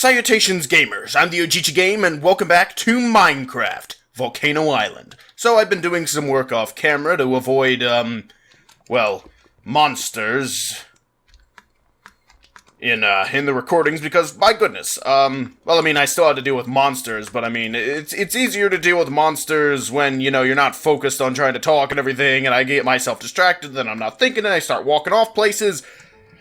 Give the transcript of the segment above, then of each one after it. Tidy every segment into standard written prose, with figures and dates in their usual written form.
Salutations gamers, I'm the OgichiGame and welcome back to Minecraft, Volcano Island. So I've been doing some work off camera to avoid, monsters in the recordings because, my goodness, I still had to deal with monsters, but I mean, it's easier to deal with monsters when, you're not focused on trying to talk and everything, and I get myself distracted, then I'm not thinking, and I start walking off places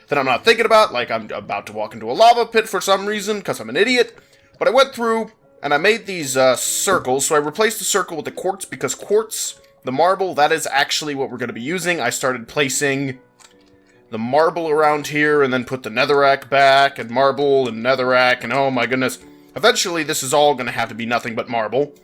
that I'm not thinking about, like I'm about to walk into a lava pit for some reason, because I'm an idiot. But I went through, and I made these circles, so I replaced the circle with the quartz, because quartz, the marble, that is actually what we're going to be using. I started placing the marble around here, and then put the netherrack back, and marble, and netherrack, and oh my goodness. Eventually, this is all going to have to be nothing but marble.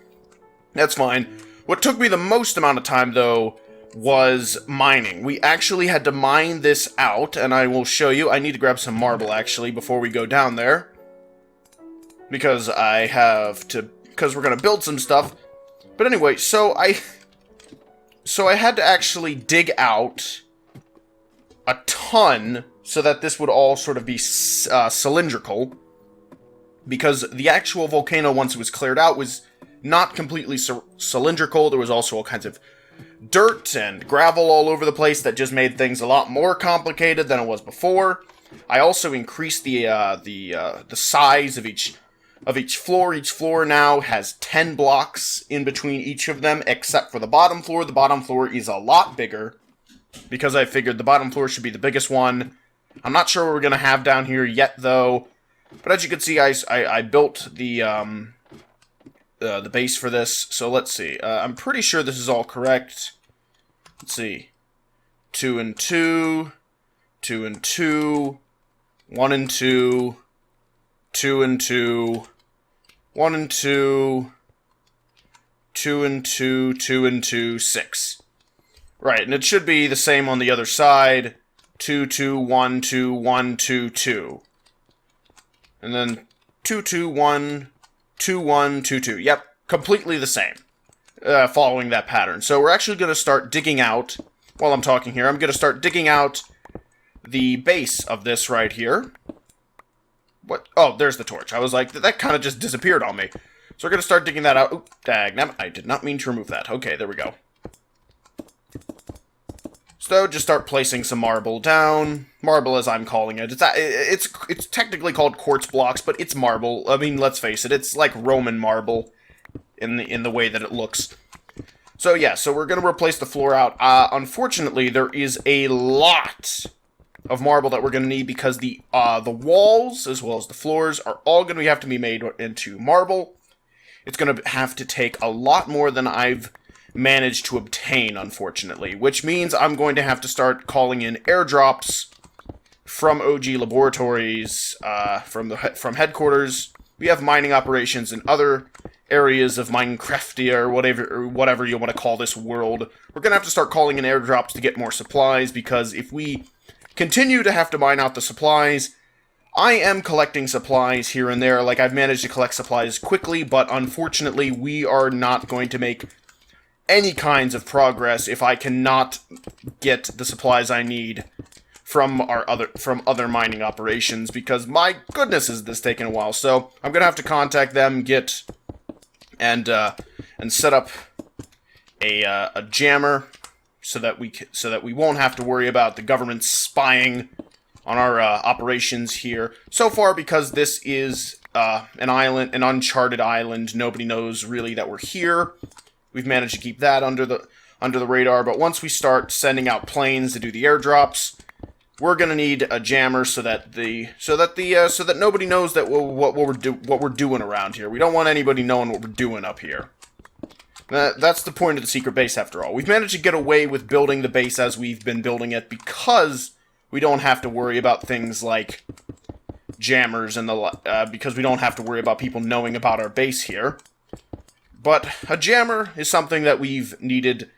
That's fine. What took me the most amount of time, though, was mining. We actually had to mine this out, and I will show you. I need to grab some marble, actually, before we go down there. Because we're gonna build some stuff. But anyway, so I had to actually dig out a ton so that this would all sort of be cylindrical. Because the actual volcano, once it was cleared out, was not completely cylindrical. There was also all kinds of dirt and gravel all over the place that just made things a lot more complicated than it was before. I also increased the size of each floor. Each floor now has 10 blocks in between each of them, except for the bottom floor. The bottom floor is a lot bigger because I figured the bottom floor should be the biggest one. I'm not sure what we're gonna have down here yet, though. But as you can see, I built the base for this, so let's see. I'm pretty sure this is all correct. Let's see. 2 and 2, 2 and 2, 1 and 2, 2 and 2, 1 and 2, 2 and 2, 2 and 2, 6. Right, and it should be the same on the other side. 2, 2, 1, 2, 1, 2, 2. And then 2, 2, 1, 2, 1, 2, 2. Yep, completely the same. Following that pattern. So we're actually going to start digging out, while I'm talking here, I'm going to start digging out the base of this right here. What? Oh, there's the torch. I was like, that kind of just disappeared on me. So we're going to start digging that out. Oop, dagnabbit. I did not mean to remove that. Okay, there we go. So just start placing some marble down. Marble, as I'm calling it. It's technically called quartz blocks, but it's marble. I mean, let's face it. It's like Roman marble in the way that it looks. So yeah, so we're gonna replace the floor out. Unfortunately, there is a lot of marble that we're gonna need because the walls as well as the floors are all gonna have to be made into marble. It's gonna have to take a lot more than I've managed to obtain, unfortunately, which means I'm going to have to start calling in airdrops from OG Laboratories, from headquarters. We have mining operations in other areas of Minecraftia or whatever you want to call this world. We're gonna have to start calling in airdrops to get more supplies, because if we continue to have to mine out the supplies, I am collecting supplies here and there. Like, I've managed to collect supplies quickly, but unfortunately we are not going to make any kinds of progress if I cannot get the supplies I need from other mining operations, because my goodness is this taking a while. So I'm gonna have to contact them, and set up a jammer so that we won't have to worry about the government spying on our operations here. So far, because this is an uncharted island, nobody knows really that we're here. We've managed to keep that under the radar, but once we start sending out planes to do the airdrops, we're gonna need a jammer so that nobody knows that what we're doing around here. We don't want anybody knowing what we're doing up here. That's the point of the secret base, after all. We've managed to get away with building the base as we've been building it because we don't have to worry about things like jammers and because we don't have to worry about people knowing about our base here. But a jammer is something that we've needed,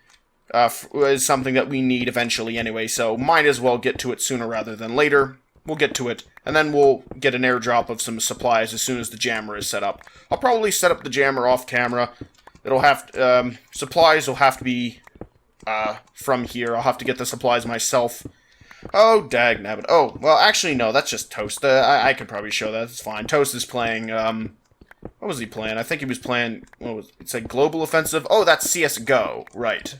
is something that we need eventually anyway, so might as well get to it sooner rather than later. We'll get to it, and then we'll get an airdrop of some supplies as soon as the jammer is set up. I'll probably set up the jammer off camera. Supplies will have to be from here. I'll have to get the supplies myself. Oh, dagnabbit. Oh, well, actually, no, that's just Toast. I could probably show that. It's fine. Toast is playing, what was he playing? I think he was playing, it's a Global Offensive? Oh, that's CSGO. Right.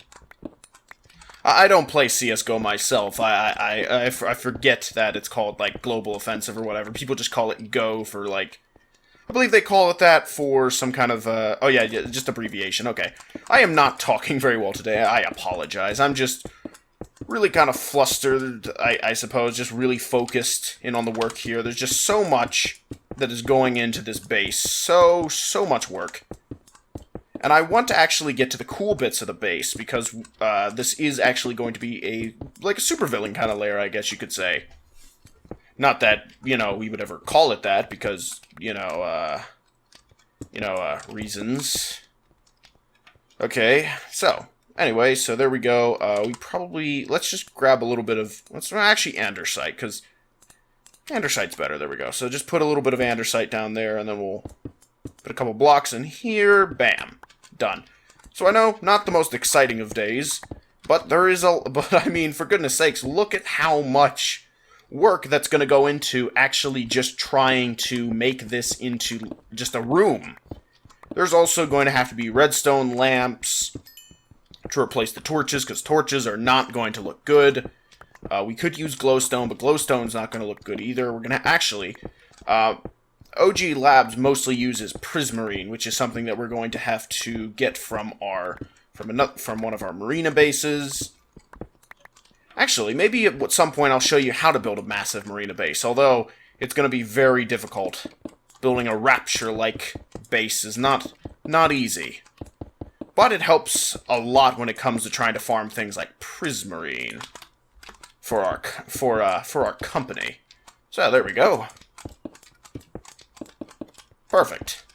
I don't play CSGO myself. I forget that it's called, like, Global Offensive or whatever. People just call it Go for, like, I believe they call it that for some kind of, oh yeah, just abbreviation. Okay. I am not talking very well today. I apologize. I'm just really kind of flustered, I suppose, just really focused in on the work here. There's just so much that is going into this base. So much work. And I want to actually get to the cool bits of the base, because this is actually going to be like a supervillain kind of lair, I guess you could say. Not that, we would ever call it that, because, reasons. Okay, so, anyway, so there we go. Let's just grab a little bit of, actually andesite, because andesite's better, there we go. So just put a little bit of andesite down there, and then we'll put a couple blocks in here, bam, done. So I know, not the most exciting of days, but I mean, for goodness sakes, look at how much work that's going to go into actually just trying to make this into just a room. There's also going to have to be redstone lamps to replace the torches, because torches are not going to look good. We could use glowstone, but glowstone's not going to look good either. We're going to actually... OG Labs mostly uses prismarine, which is something that we're going to have to get from one of our marina bases. Actually, maybe at some point I'll show you how to build a massive marina base, although it's going to be very difficult. Building a Rapture-like base is not easy. But it helps a lot when it comes to trying to farm things like prismarine for our company. So, there we go. Perfect.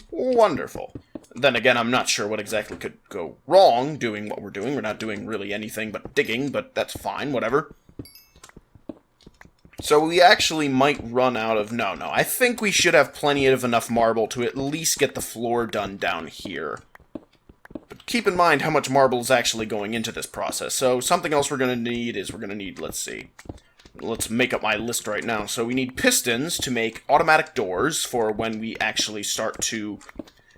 Wonderful. Then again, I'm not sure what exactly could go wrong doing what we're doing. We're not doing really anything but digging, but that's fine, whatever. So we actually might run out of... No, I think we should have plenty of enough marble to at least get the floor done down here. But keep in mind how much marble is actually going into this process. So something else we're going to need is let's see. Let's make up my list right now. So we need pistons to make automatic doors for when we actually start to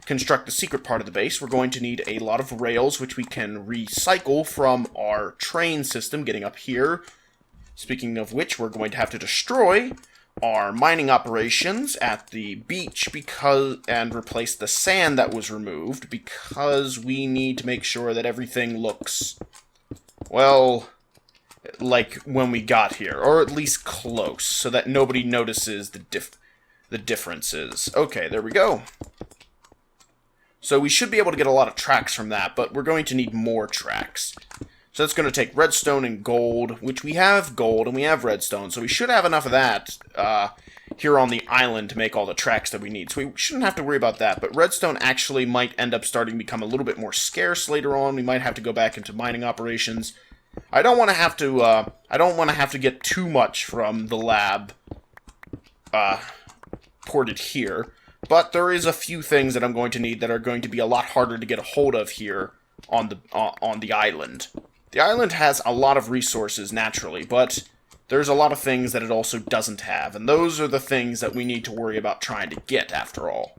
construct the secret part of the base. We're going to need a lot of rails, which we can recycle from our train system getting up here. Speaking of which, we're going to have to destroy our mining operations at the beach and replace the sand that was removed, because we need to make sure that everything looks, well, like when we got here, or at least close, so that nobody notices the differences. Okay, there we go. So we should be able to get a lot of tracks from that, but we're going to need more tracks. So that's going to take redstone and gold, which we have gold and we have redstone, so we should have enough of that here on the island to make all the tracks that we need. So we shouldn't have to worry about that, but redstone actually might end up starting to become a little bit more scarce later on. We might have to go back into mining operations. I don't want to have to get too much from the lab ported here, but there is a few things that I'm going to need that are going to be a lot harder to get a hold of here on the island. The island has a lot of resources naturally, but there's a lot of things that it also doesn't have, and those are the things that we need to worry about trying to get after all.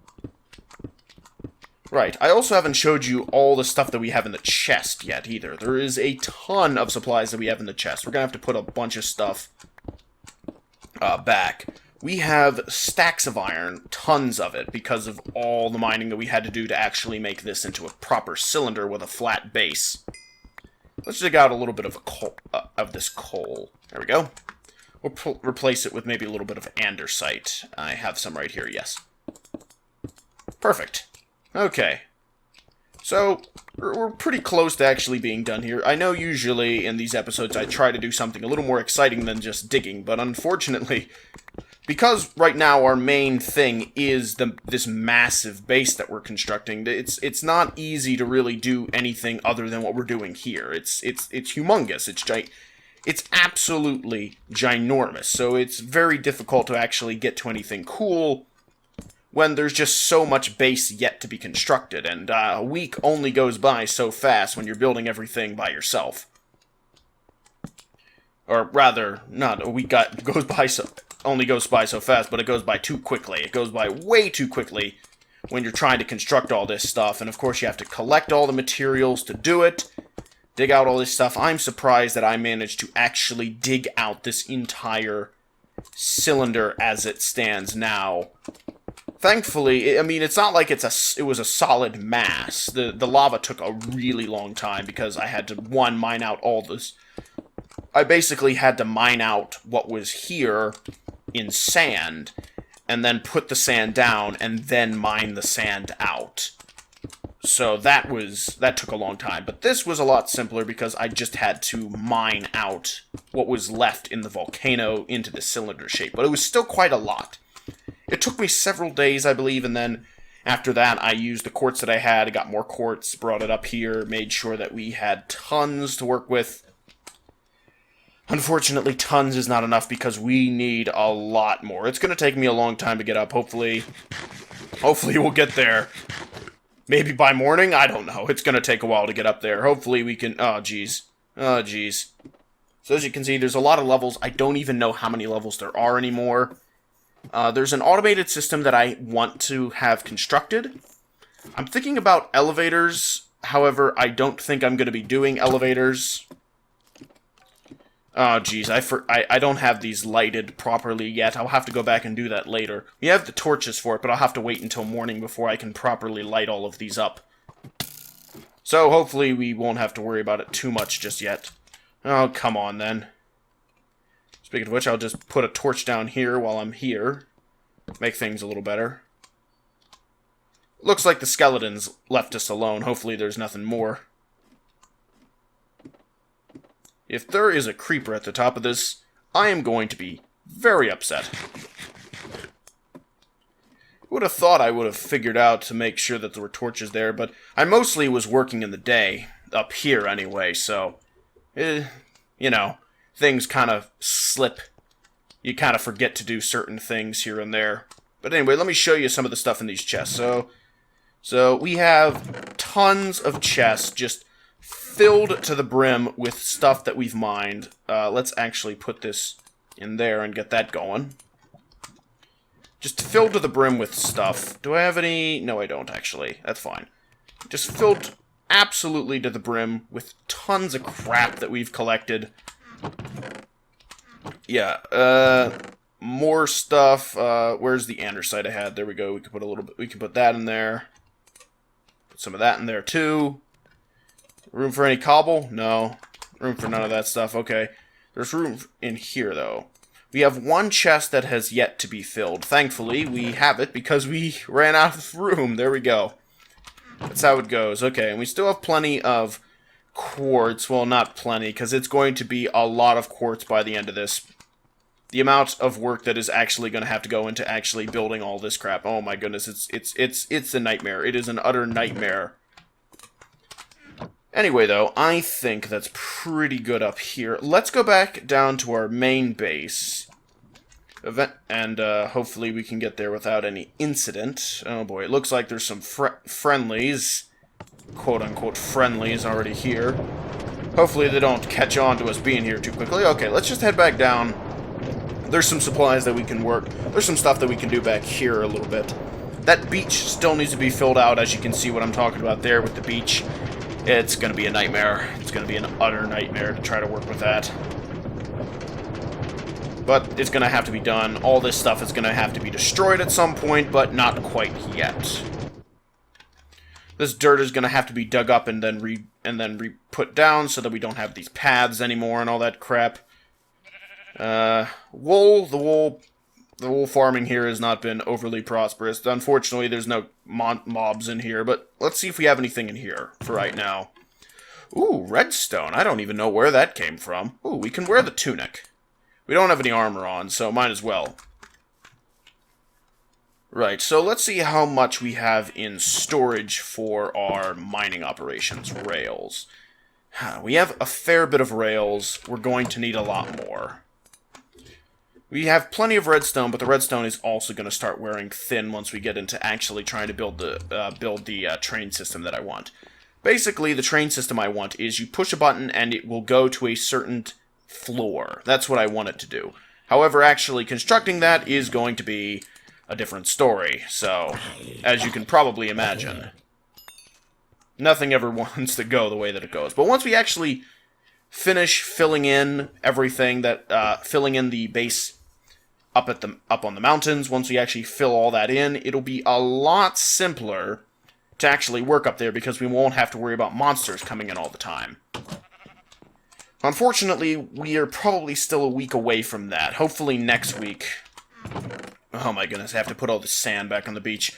Right, I also haven't showed you all the stuff that we have in the chest yet, either. There is a ton of supplies that we have in the chest. We're going to have to put a bunch of stuff back. We have stacks of iron, tons of it, because of all the mining that we had to do to actually make this into a proper cylinder with a flat base. Let's dig out a little bit of this coal. There we go. We'll replace it with maybe a little bit of andesite. I have some right here, yes. Perfect. Okay. So, we're pretty close to actually being done here. I know usually in these episodes I try to do something a little more exciting than just digging, but unfortunately, because right now our main thing is this massive base that we're constructing, it's not easy to really do anything other than what we're doing here. It's humongous. It's absolutely ginormous. So it's very difficult to actually get to anything cool when there's just so much base yet to be constructed, and a week only goes by so fast when you're building everything by yourself. Or rather, not a week goes by only goes by so fast, but it goes by too quickly. It goes by way too quickly when you're trying to construct all this stuff. And of course you have to collect all the materials to do it. Dig out all this stuff. I'm surprised that I managed to actually dig out this entire cylinder as it stands now. Thankfully, I mean, it's not like it was a solid mass. The lava took a really long time because I had to, one, mine out all this. I basically had to mine out what was here in sand, and then put the sand down, and then mine the sand out. So that took a long time. But this was a lot simpler because I just had to mine out what was left in the volcano into the cylinder shape. But it was still quite a lot. It took me several days, I believe, and then after that I used the quartz that I had. I got more quartz, brought it up here, made sure that we had tons to work with. Unfortunately, tons is not enough because we need a lot more. It's going to take me a long time to get up. Hopefully we'll get there. Maybe by morning? I don't know. It's going to take a while to get up there. Hopefully we can... Oh, jeez. Oh, jeez. So as you can see, there's a lot of levels. I don't even know how many levels there are anymore. There's an automated system that I want to have constructed. I'm thinking about elevators. However, I don't think I'm going to be doing elevators. Oh, jeez, I don't have these lighted properly yet. I'll have to go back and do that later. We have the torches for it, but I'll have to wait until morning before I can properly light all of these up. So, hopefully we won't have to worry about it too much just yet. Oh, come on, then. Speaking of which, I'll just put a torch down here while I'm here. Make things a little better. Looks like the skeletons left us alone. Hopefully there's nothing more. If there is a creeper at the top of this, I am going to be very upset. Would have thought I would have figured out to make sure that there were torches there, but I mostly was working in the day, up here anyway, so, you know, things kind of slip. You kind of forget to do certain things here and there. But anyway, let me show you some of the stuff in these chests. So we have tons of chests just filled to the brim with stuff that we've mined. Let's actually put this in there and get that going. Just filled to the brim with stuff. Do I have any? No, I don't, actually. That's fine. Just filled absolutely to the brim with tons of crap that we've collected. Yeah, more stuff. Where's the andesite I had? There we go. We can put a little bit. We can put that in there. Put some of that in there too. Room for any cobble? No. Room for none of that stuff. Okay. There's room in here though. We have one chest that has yet to be filled. Thankfully, we have it because we ran out of room. There we go. That's how it goes. Okay, and we still have plenty of quartz. Well, not plenty, because it's going to be a lot of quartz by the end of this. The amount of work that is actually going to have to go into actually building all this crap. Oh my goodness, it's a nightmare. It is an utter nightmare. Anyway, though, I think that's pretty good up here. Let's go back down to our main base. And hopefully we can get there without any incident. Oh boy, it looks like there's some friendlies. Quote-unquote friendlies already here. Hopefully they don't catch on to us being here too quickly. Okay, let's just head back down. There's some supplies that we can work. There's some stuff that we can do back here a little bit. That beach still needs to be filled out, as you can see what I'm talking about there with the beach. It's going to be a nightmare. It's going to be an utter nightmare to try to work with that. But it's going to have to be done. All this stuff is going to have to be destroyed at some point, but not quite yet. This dirt is going to have to be dug up and then re-put down so that we don't have these paths anymore and all that crap. Wool. The wool farming here has not been overly prosperous. Unfortunately, there's no mobs in here, but let's see if we have anything in here for right now. Ooh, redstone. I don't even know where that came from. Ooh, we can wear the tunic. We don't have any armor on, so might as well. Right, so let's see how much we have in storage for our mining operations. Rails. We have a fair bit of rails. We're going to need a lot more. We have plenty of redstone, but the redstone is also going to start wearing thin once we get into actually trying to build the train system that I want. Basically, the train system I want is you push a button and it will go to a certain floor. That's what I want it to do. However, actually constructing that is going to be a different story. So, as you can probably imagine, nothing ever wants to go the way that it goes. But once we actually finish filling in everything that, filling in the base up on the mountains, once we actually fill all that in, it'll be a lot simpler to actually work up there because we won't have to worry about monsters coming in all the time. Unfortunately, we are probably still a week away from that. Hopefully next week... Oh my goodness, I have to put all the sand back on the beach.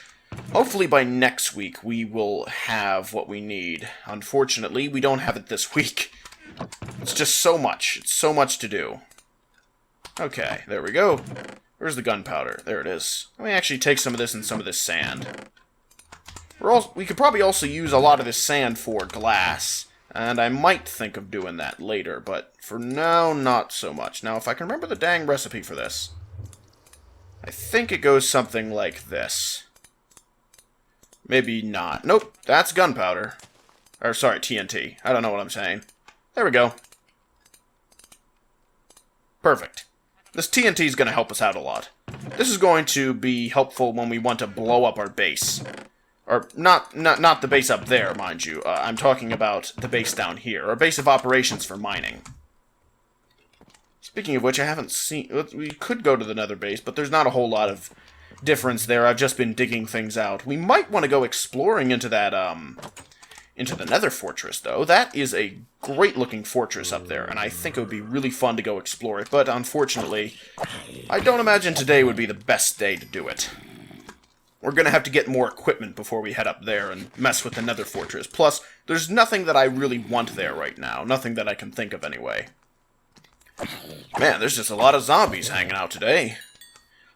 Hopefully by next week we will have what we need. Unfortunately, we don't have it this week. It's just so much. It's so much to do. Okay, there we go. Where's the gunpowder? There it is. Let me actually take some of this and some of this sand. We could probably also use a lot of this sand for glass. And I might think of doing that later, but for now, not so much. Now, if I can remember the dang recipe for this, I think it goes something like this. Maybe not. Nope, that's gunpowder. Or, sorry, TNT. I don't know what I'm saying. There we go. Perfect. This TNT is going to help us out a lot. This is going to be helpful when we want to blow up our base. Or, not the base up there, mind you. I'm talking about the base down here. Our base of operations for mining. Speaking of which, I haven't seen... We could go to the nether base, but there's not a whole lot of difference there. I've just been digging things out. We might want to go exploring into that, into the nether fortress, though. That is a great-looking fortress up there, and I think it would be really fun to go explore it. But, unfortunately, I don't imagine today would be the best day to do it. We're going to have to get more equipment before we head up there and mess with the nether fortress. Plus, there's nothing that I really want there right now. Nothing that I can think of anyway. Man, there's just a lot of zombies hanging out today.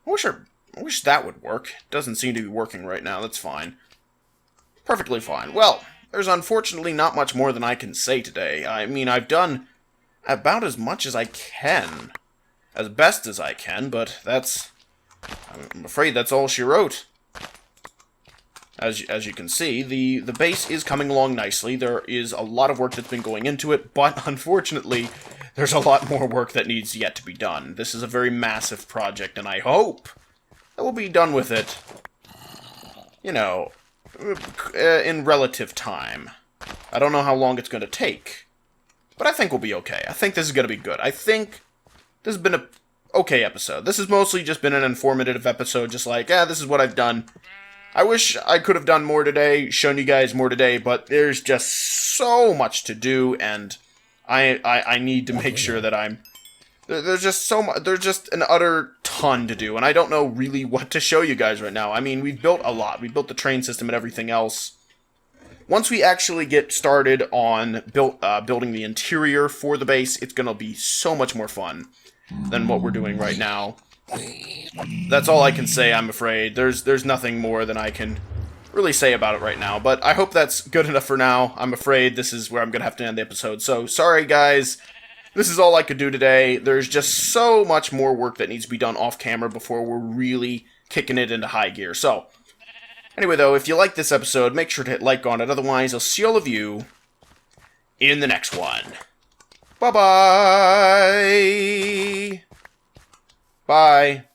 I wish that would work. It doesn't seem to be working right now. That's fine. Perfectly fine. Well, there's unfortunately not much more than I can say today. I mean, I've done about as much as I can. As best as I can, but that's... I'm afraid that's all she wrote. As you can see, the base is coming along nicely. There is a lot of work that's been going into it, but unfortunately, there's a lot more work that needs yet to be done. This is a very massive project, and I hope that we'll be done with it, you know, in relative time. I don't know how long it's going to take, but I think we'll be okay. I think this is going to be good. I think this has been a okay episode. This has mostly just been an informative episode, just like, this is what I've done. I wish I could have done more today, shown you guys more today, but there's just so much to do, and I need to make sure that I'm... There's just so much... There's just an utter ton to do, and I don't know really what to show you guys right now. I mean, we've built a lot. We built the train system and everything else. Once we actually get started on building the interior for the base, it's going to be so much more fun than what we're doing right now. That's all I can say, I'm afraid. There's nothing more than I can really say about it right now, but I hope that's good enough for now. I'm afraid this is where I'm going to have to end the episode, so sorry guys. This is all I could do today. There's just so much more work that needs to be done off camera before we're really kicking it into high gear. So, anyway though, if you like this episode, make sure to hit like on it. Otherwise, I'll see all of you in the next one. Bye-bye! Bye.